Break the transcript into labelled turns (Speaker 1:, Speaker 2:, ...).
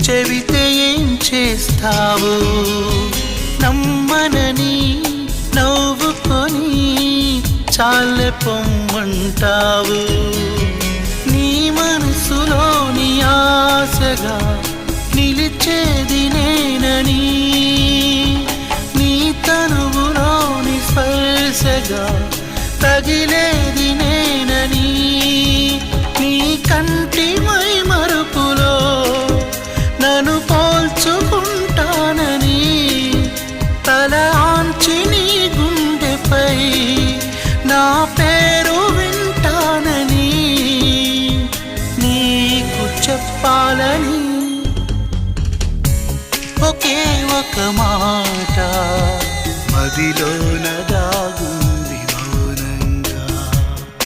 Speaker 1: చెబితే ఏం చేస్తావు? నమ్మనని నవ్వుకొని చాలే పొమ్మంటావు. నీ మనసులోని ఆశగా నిలిచేది నేనని, నీ తనువులోని స్పర్శగా తగిలేది నేనని, నీ కంటి మై మరుపులో నన్ను పోల్చుకుంటానని, తల ఆంచి నీ గుండెపై నా పేరు వింటానని నీకు చెప్పాలని ఒకే ఒక మాట మదిలోనగా